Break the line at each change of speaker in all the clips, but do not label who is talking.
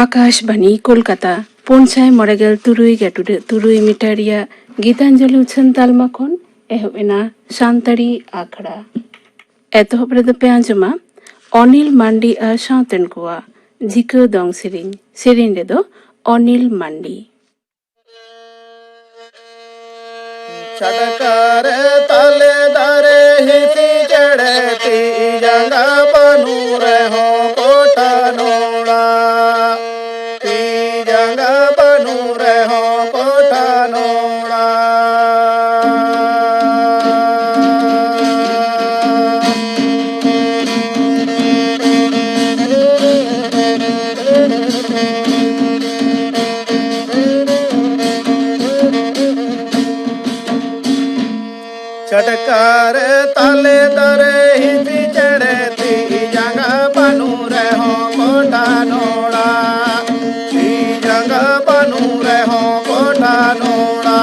आकाशवाणी कोलकाता पुनसाय मरेगेल तुरुई मिटारिया गीतांजलि उछन तालमा खन एहबेना सानताड़ी आखड़ा एतहब रेदो पे आंजमा अनिल मांडी आ सावतेन कोआ झिको दंग सेरिन रेदो अनिल मांडी
छटकार तले दरे हिती चढ़ती जंगा बनू रहो कोटा नोड़ा जंगा बनू रहो कोटा नोड़ा छटकार तले दरे हिती चढ़ती जंगा बनू रहो कोटा नोड़ा जंगा बनू रहो कोटा नोड़ा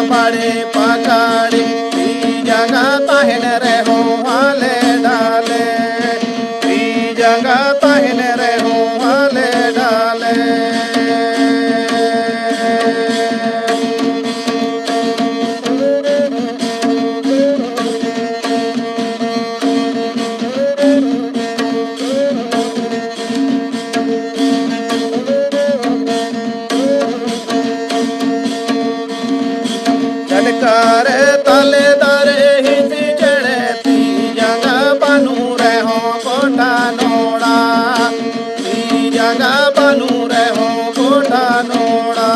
पाड़े पकाड़े जगह तहन रहो हाले डाले जगह तहन रहो हाले डाले छटकार तले दरे हिती चढ़ती जगह बनू रहो कोटा नोड़ा जगह बनू रहो कोटा नोड़ा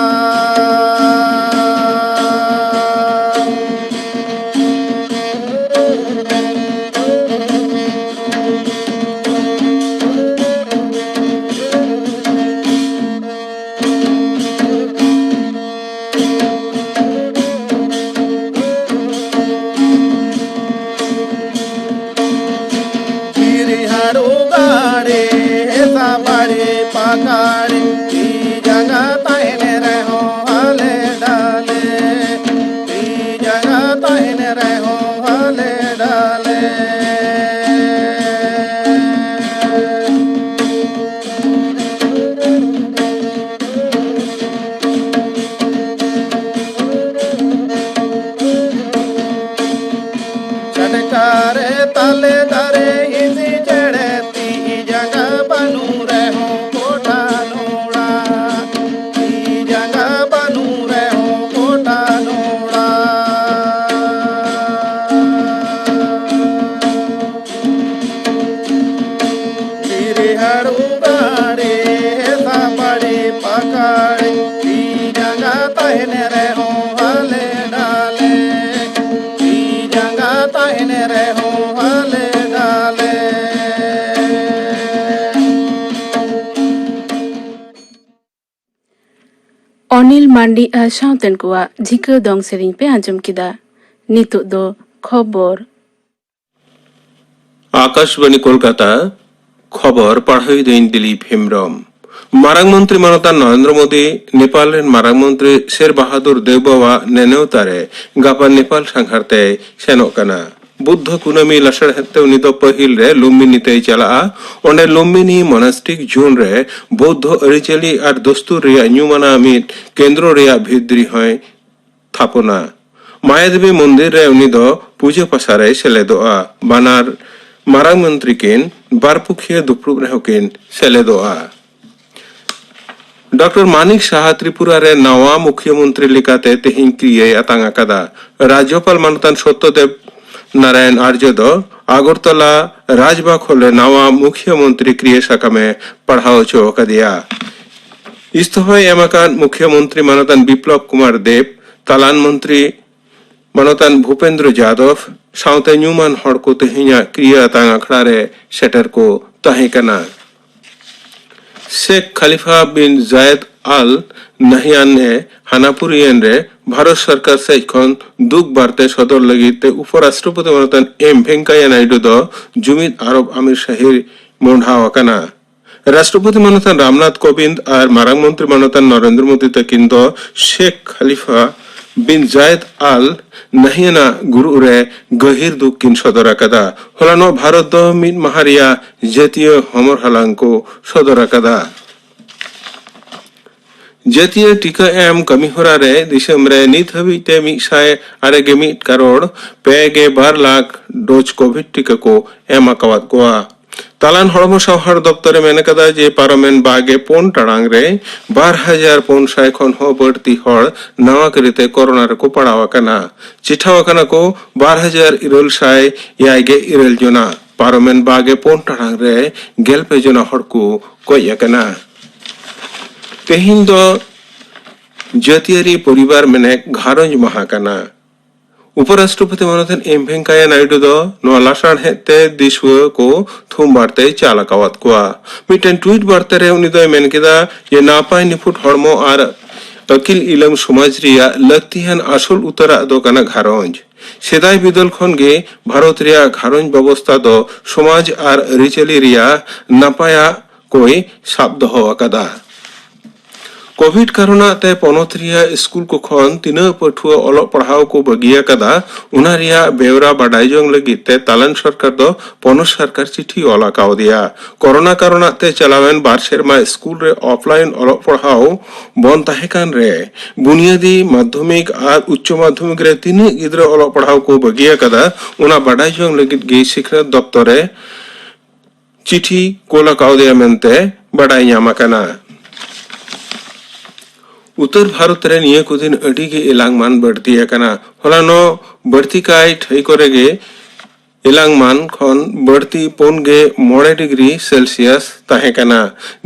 पकाड़े जगह तहन रहो हाले डाले जगह तहन रहो हाले डाले छटकार तले दरे हिती चढ़ती जगह बनू रहो कोटा नोड़ा जगह बनू रहो कोटा नोड़ा हड़ू गाड़े सापड़े पकाड़े जगह तहन रहो हाले डाले जगह तहन रहो हाले डाले
अनिल मांडी आ सावतेन कोआ झिको दंग सेरिन पे आंजम किदा नितु दो खबर
आकाशवाणी कोलकाता खबर पढ़ाई दिन दिलीप हेम्ब्रम मारांग मंत्री मनता नरेंद्र मोदी नेपाल मारांग मंत्री शेर बहादुर देवबाबा नेनेवतारे गापा नेपाल संघारते सेनोकना बुद्ध कुनामी लसड़ हेते उनी दो पहिल रे लुम्बिनी ते चला ओंडे लुम्बिनी मोनास्टिक जोन रे बौद्ध अरिचली आर दस्तूर रे न्यूमाना मिट केंद्र रे भिद्री होय थापना मायादेवी मंदिर रे उनी दो पूजा पासा रे सेलेदोआ बानार marang menteri kin barpukhiya duprub rehokin seledoa. Doctor Manik Shah Tripura रे नवा मुख्यमंत्री लेकाते तेहिन क्रिये अतांग आकादा राज्यपाल मानतान सत्यदेव नारायण आर्य दो आगरतला राजबाग होले नवा मुख्यमंत्री क्रिये साकामे पढ़ाओ चो कदिया इस्तफा एमाकान मुख्यमंत्री मानतान बिप्लव कुमार देव तालान मंत्री मानतान भूपेंद्र यादव साउते न्यूमान हड़ को तेहिना क्रिया अतांग अखड़ा रे सेटर को ताहे कना शेख खलीफा बिन जायद आल नहियान ने हानापुरियन रे भारत सरकार से खन दुख बार्ते सदर लगिते उपराष्ट्रपति मानतान एम वेंकैया नायडू दो जुमिद अरब अमीर शाही मोंढावकना राष्ट्रपति मानतान रामनाथ कोविंद और मारांग मंत्री मानतान नरेंद्र मोदी तकिन दो शेख खलीफा बिन जायद आल नहियाना गुरु रे गहिर दुख किन सदर आकादा होलानो भारत दो मिद महारिया जातीय हमर हलांग को सदर आकादा जातीय टीका एम कमी होरा रे दिसम रे नित हबिते 1.2 करोड़ 2 लाख डोज कोविड टीका को एम आकावात कोआ तालान हड़मो सावहार दफ्तरे मेने कदा जे पार्लियामेंट बागे पोन टांग रे 12,500 खन हो बढ़ती हड़ नवा करिते कोरोना रे को पड़ावा कना चिठावा कना को 12,500 यागे इरल जोना पार्लियामेंट बागे पोन टांग रे गेल पे जोना हड़ को कोय कना तेहिन दो जातीयरी परिवार मेने घारंज महा कना उपराष्ट्रपति मानतान एम वेंकैया नायडू दो नवा लासाण हेते दिशव को थुम बारते चालकावत कोआ मिटेन ट्वीट बारते रे उनी दो मेन केदा ये नापाय निफुट हड़मो आर अकिल इलम समाज रिया लक्तिहान आसल उतरा दो कना घारंज सेदाय बिदल खन गे भारत रिया घारंज व्यवस्था दो समाज आर रिचली रिया नापाया कोई शब्द हो अकादा कोविड कारणा ते पोनोत्रिया स्कूल को खन तीन पठुआ ओलो पढ़ाओ को बगिया कदा उना रिया बेवरा बाडाई जोंग लगित ते तालन सरकार दो पोनोस सरकार चिठी ओला काव दिया कोरोना कारणा ते चलावेन बार सेरमा स्कूल रे ऑफलाइन ओलो पढ़ाओ बन ताहेकान रे बुनियादी माध्यमिक और उच्च माध्यमिक रे तीन गिद्र ओलो पढ़ाओ को बगिया कदा उना बाडाई जोंग लगित गे शिक्षण दफ्तरे चिठी कोला काव दिया मेनते बाडाई ᱧᱟᱢ ᱟᱠᱟᱱᱟ उत्तर भारत रे निये को दिन अडी के इलांग मान बढ़ती है कना होलानो बढ़ती काय ठई करे गे इलांग मान खन बढ़ती पोन गे 9 डिग्री सेल्सियस ताहे कना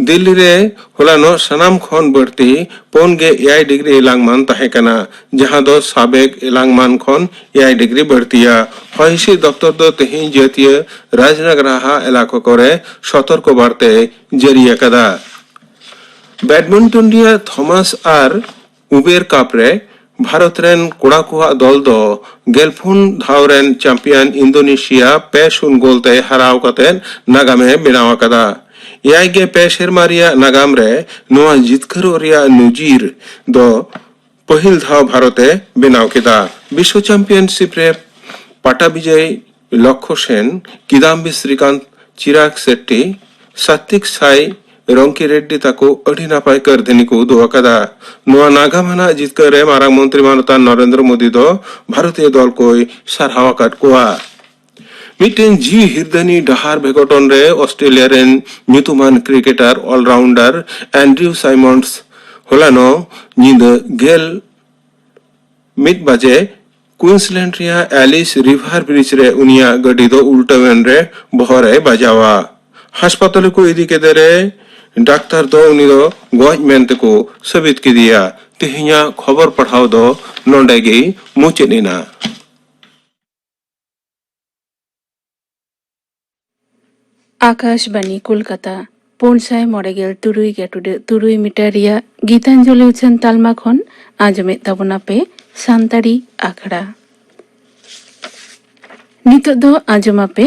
दिल्ली रे होलानो सनाम खन बढ़ती पोन गे 1 डिग्री इलांग मान ताहे कना जहां दो साबेक इलांग मान खन 1 डिग्री बढ़तिया हईसी दफ्तर दो तेही जातीय राजनगरहा इलाको करे सतर्क बार्ते जरिया कदा बैडमिंटन रिया थॉमस आर उबेर कप रे भारत रेन कोड़ा कुआ दल दो गेलफुन धाव रेन चैंपियन इंडोनेशिया 5-0 गोल ते हराव कते नागामे बेनाव कदा यागे पे शर्मा रिया नागाम रे नोआ जितकर रिया नुजीर दो पहिल धाव भारते बेनाव केदा विश्व चैंपियनशिप रे पाटा विजय लक्ष्य सेन किदाम्बी श्रीकांत चिराग शेट्टी सात्विक साई रंकी रेड्डी ताको अड़ी नापाय कर देनी को दुआ कदा नोआ नागामाना जितकर मारांग मंत्री मानता नरेंद्र मोदी दो भारतीय दल को सारहावा काट कोआ मिटेन जी हिरदनी डहार भेगोटन रे ऑस्ट्रेलिया रेन ᱧᱩᱛᱩᱢᱟᱱ क्रिकेटर ऑलराउंडर एंड्रयू साइमंड्स होलानो ᱧᱤᱫᱟᱹ गेल मिड बजे क्वींसलैंड रिया एलिस रिवर ब्रिज रे उनिया गड्डी दो उल्टावेन रे बहरे बजावा हास्पाताल को इदी के दरे डाक्टर दो उनी दो गज मेनते को सबित की दिया तेहिया खबर पढ़ाओ दो नोंडे गे मुचेनिना
आकाशवाणी कोलकाता 496.3 मीटर रिया गीतांजलि उछन तालमा खन आजमे तबना पे सांताड़ी आखड़ा नितो दो आजमा पे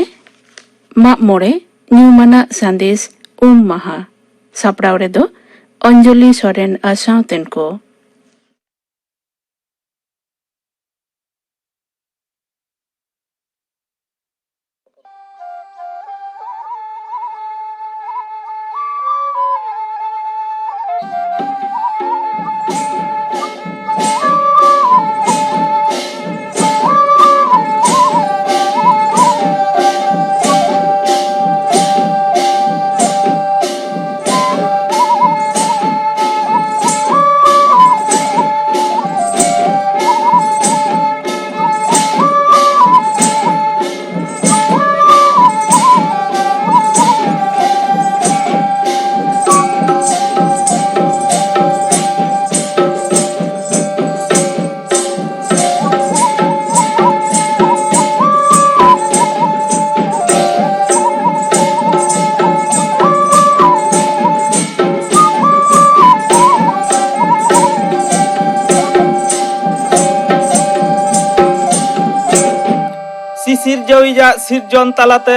मा मोड़े न्यूमाना संदेश महा सापड़ाव रे दो अंजलि सोरेन आसावतेन को
सिरजोईजा सिरजन तालाते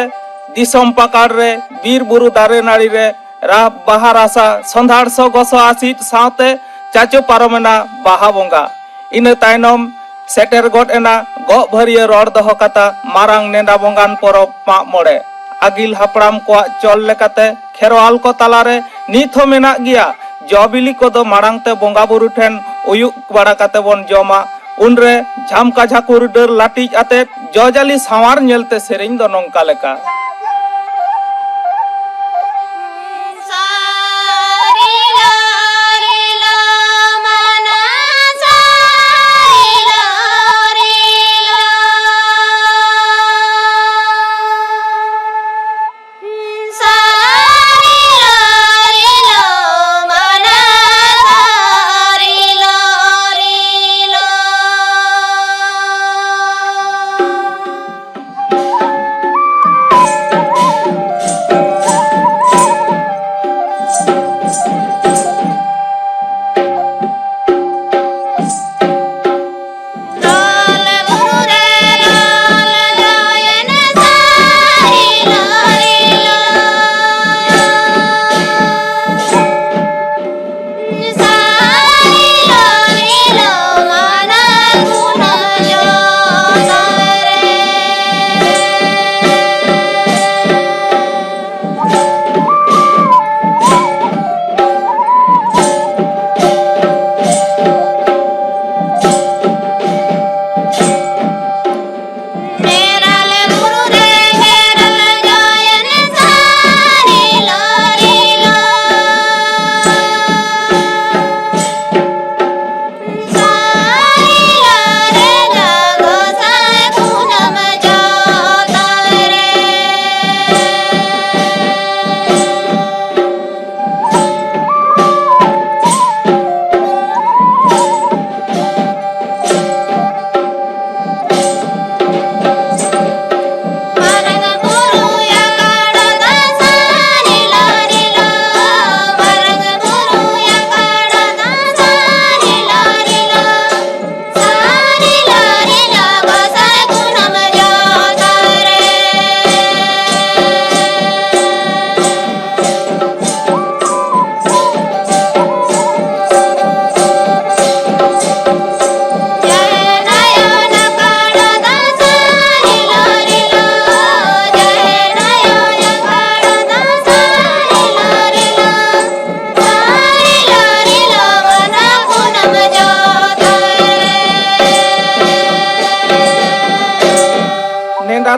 दिसम पाकाड़ रे बीर बुरु दारे नाड़ी रे राह बाहा रासा संधाड़ सो गोसो आसिट सावते चाचो पारमेना बाहा बोंगा इन तायनम सेटर गोट एना गो भरिया रड़ दहो कता मारांग नेंदा बोंगान परब माग मोड़े आगिल हापड़ाम को चल लेकाते खेरवाल को तालारे नित हो मेना गिया जबिली को दो मारांग ते बोंगा बुरु ठेन उयुक बड़ा काते बोन जमा उनरे झामका झाकुर डर लाटिज आते जजाली सावार नेलते सेरेंज दो नोंका लेका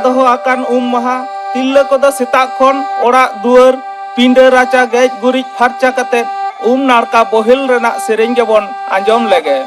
दहो आकान महा तिल्ला को दा सेता खन ओड़ा दुआर पिंडा राचा गेज गुरिज फारचा कते नाड़का बोहिल रेना सेरेंज गेबन आंजम लेगे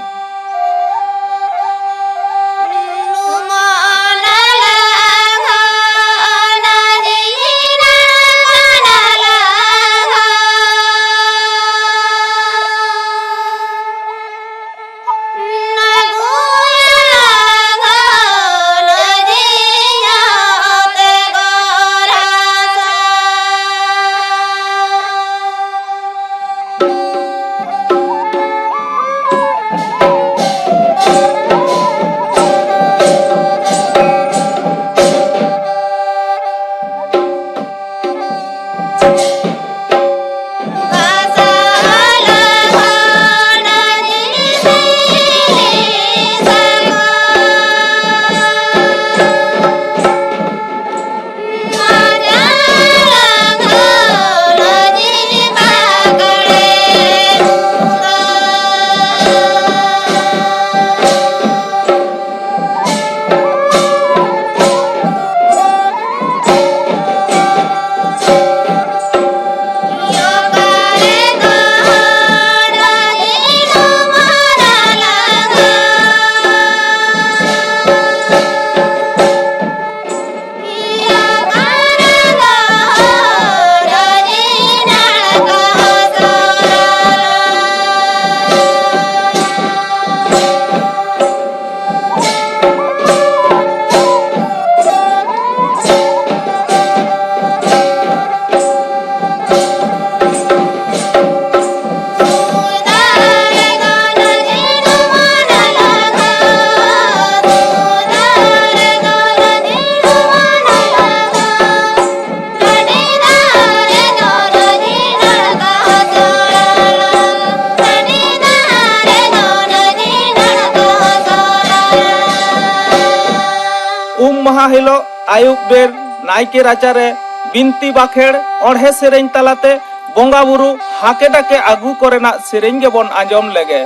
हिलो आयुब बेर नायके राचारे बिनती बाखेड़ ओढ़े सेरेñ तालाते बोंगा बुरु हाके डाके आगु कोरेना सेरेñ गेबन आंजम लेगे।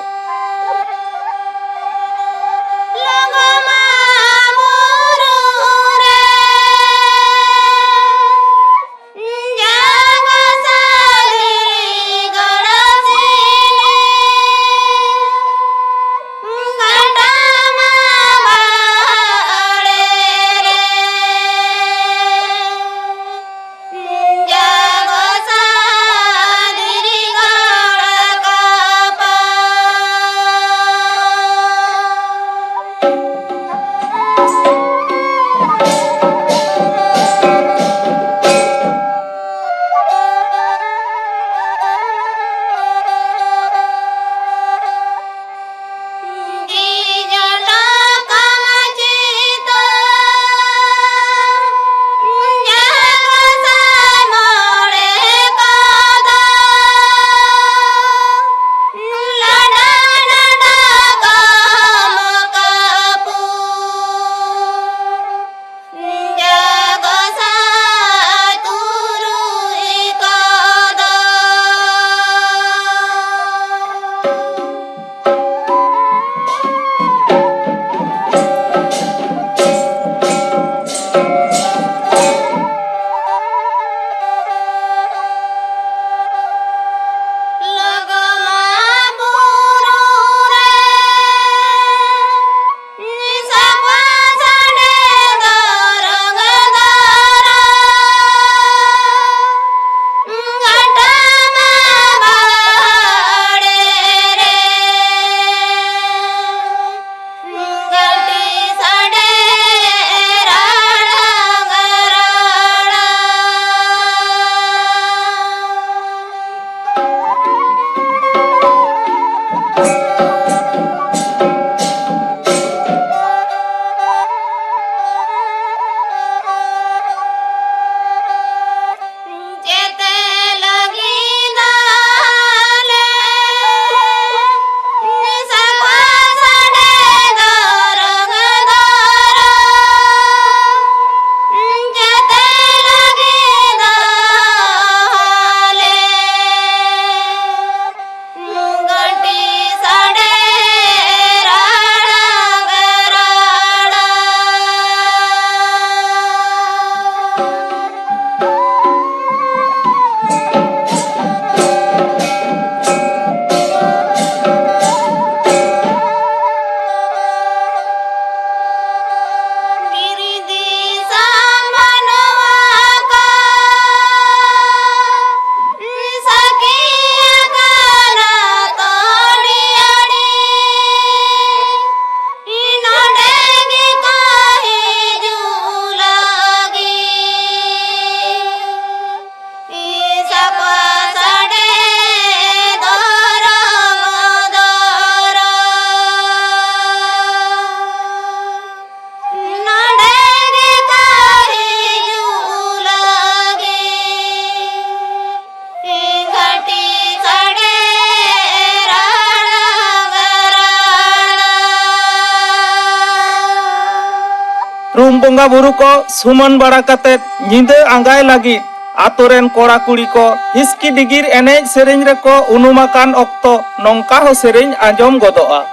रूम बोंगा बुरु को सुमन बड़ा कते निंदे आंगाय लगी आतोरेन कोड़ा कुड़ी को हिस्की डिगिर एनेज सेरेñ रेको उनुमाकान ऑक्तो नोंका हो सेरेñ आंजम गोदोआ।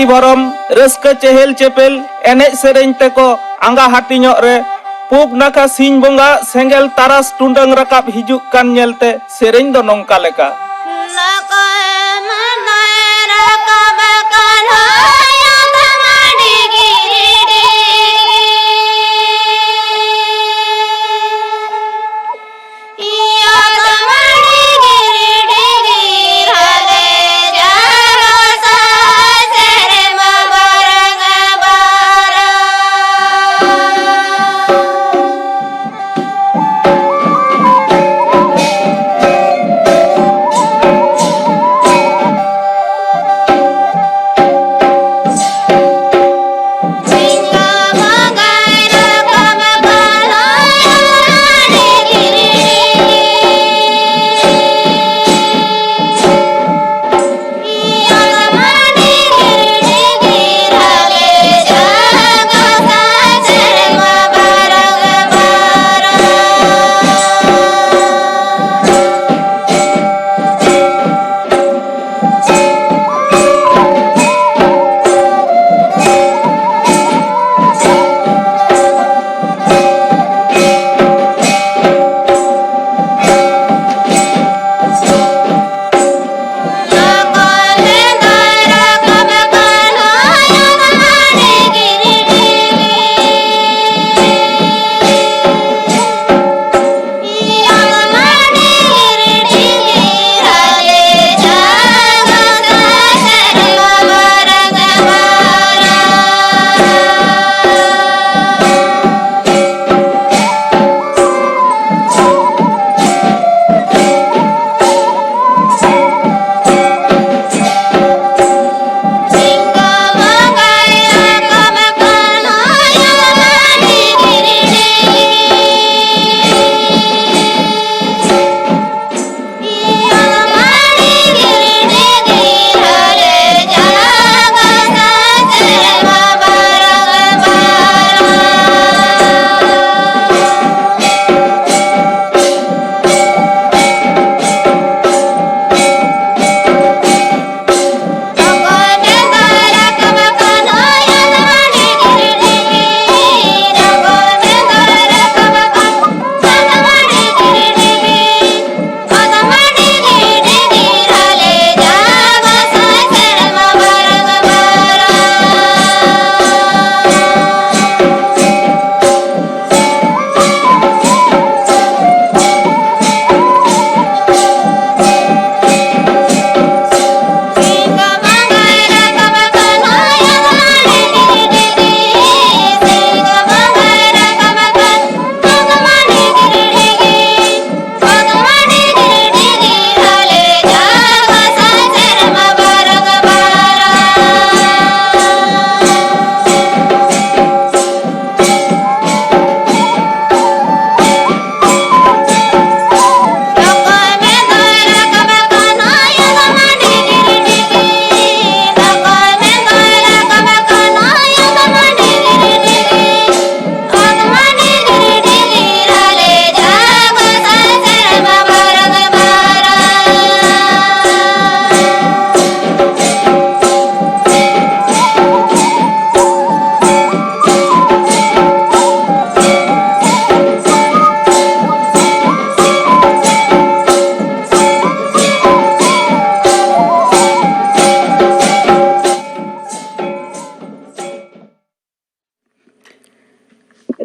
ᱟᱹᱰᱤ ᱵᱚᱨᱚᱢ ᱨᱟᱹᱥᱠᱟᱹ ᱪᱮᱦᱮᱞ ᱪᱮᱯᱮᱞ ᱮᱱᱮᱡ ᱥᱮᱨᱮᱧ ᱛᱮᱠᱚ ᱟᱸᱜᱟ ᱦᱟᱹᱴᱤᱧᱚᱜ ᱨᱮ ᱯᱩᱵ ᱱᱟᱠᱷᱟ ᱥᱤᱧ ᱵᱚᱸᱜᱟ ᱥᱮᱸᱜᱮᱞ ᱛᱟᱨᱟᱥ ᱴᱩᱰᱟᱹᱝ ᱨᱟᱠᱟᱵ ᱦᱤᱡᱩᱜ ᱠᱟᱱ ᱧᱮᱞᱛᱮ ᱥᱮᱨᱮᱧ ᱫᱚ ᱱᱚᱝᱠᱟ ᱞᱮᱠᱟ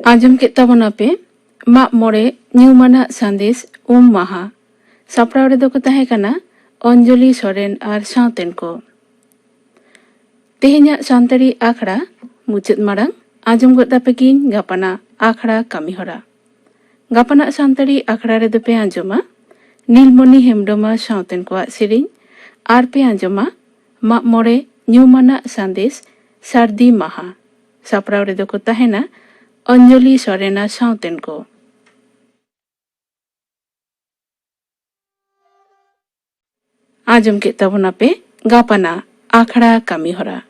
आंजम के तबनापे माग मोड़े ᱧᱩᱢᱟᱱᱟ संदेश माहा सापड़ाव रे दोको तहे कना अंजलि सोरेन और सावतेन को तेहेन्या सान्ताड़ी आखड़ा मुचाद मारांग आंजम गदापेकिन गापाना आखड़ा कामी हरा गापाना सान्ताड़ी आखड़ा रे दोपे आंजमा नीलमणि हेमब्रमा सावतेन को सेरिन आर पे आंजमा माग मोड़े ᱧᱩᱢᱟᱱᱟ संदेश सार्दी माहा सापड़ाव रे दोको तहेना अंजलि सोरेना सावतेन को आंजम के तबना पे गापाना आखड़ा कामी हरा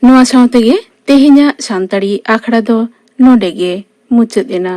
ᱱᱚᱣᱟ ᱥᱟᱶᱛᱮᱜᱮ ᱛᱮᱦᱮᱧᱟᱜ ᱥᱟᱱᱛᱟᱲᱤ ᱟᱠᱷᱲᱟ ᱫᱚ ᱱᱚᱰᱮ ᱜᱮ ᱢᱩᱪᱟᱹᱫ ᱮᱱᱟ।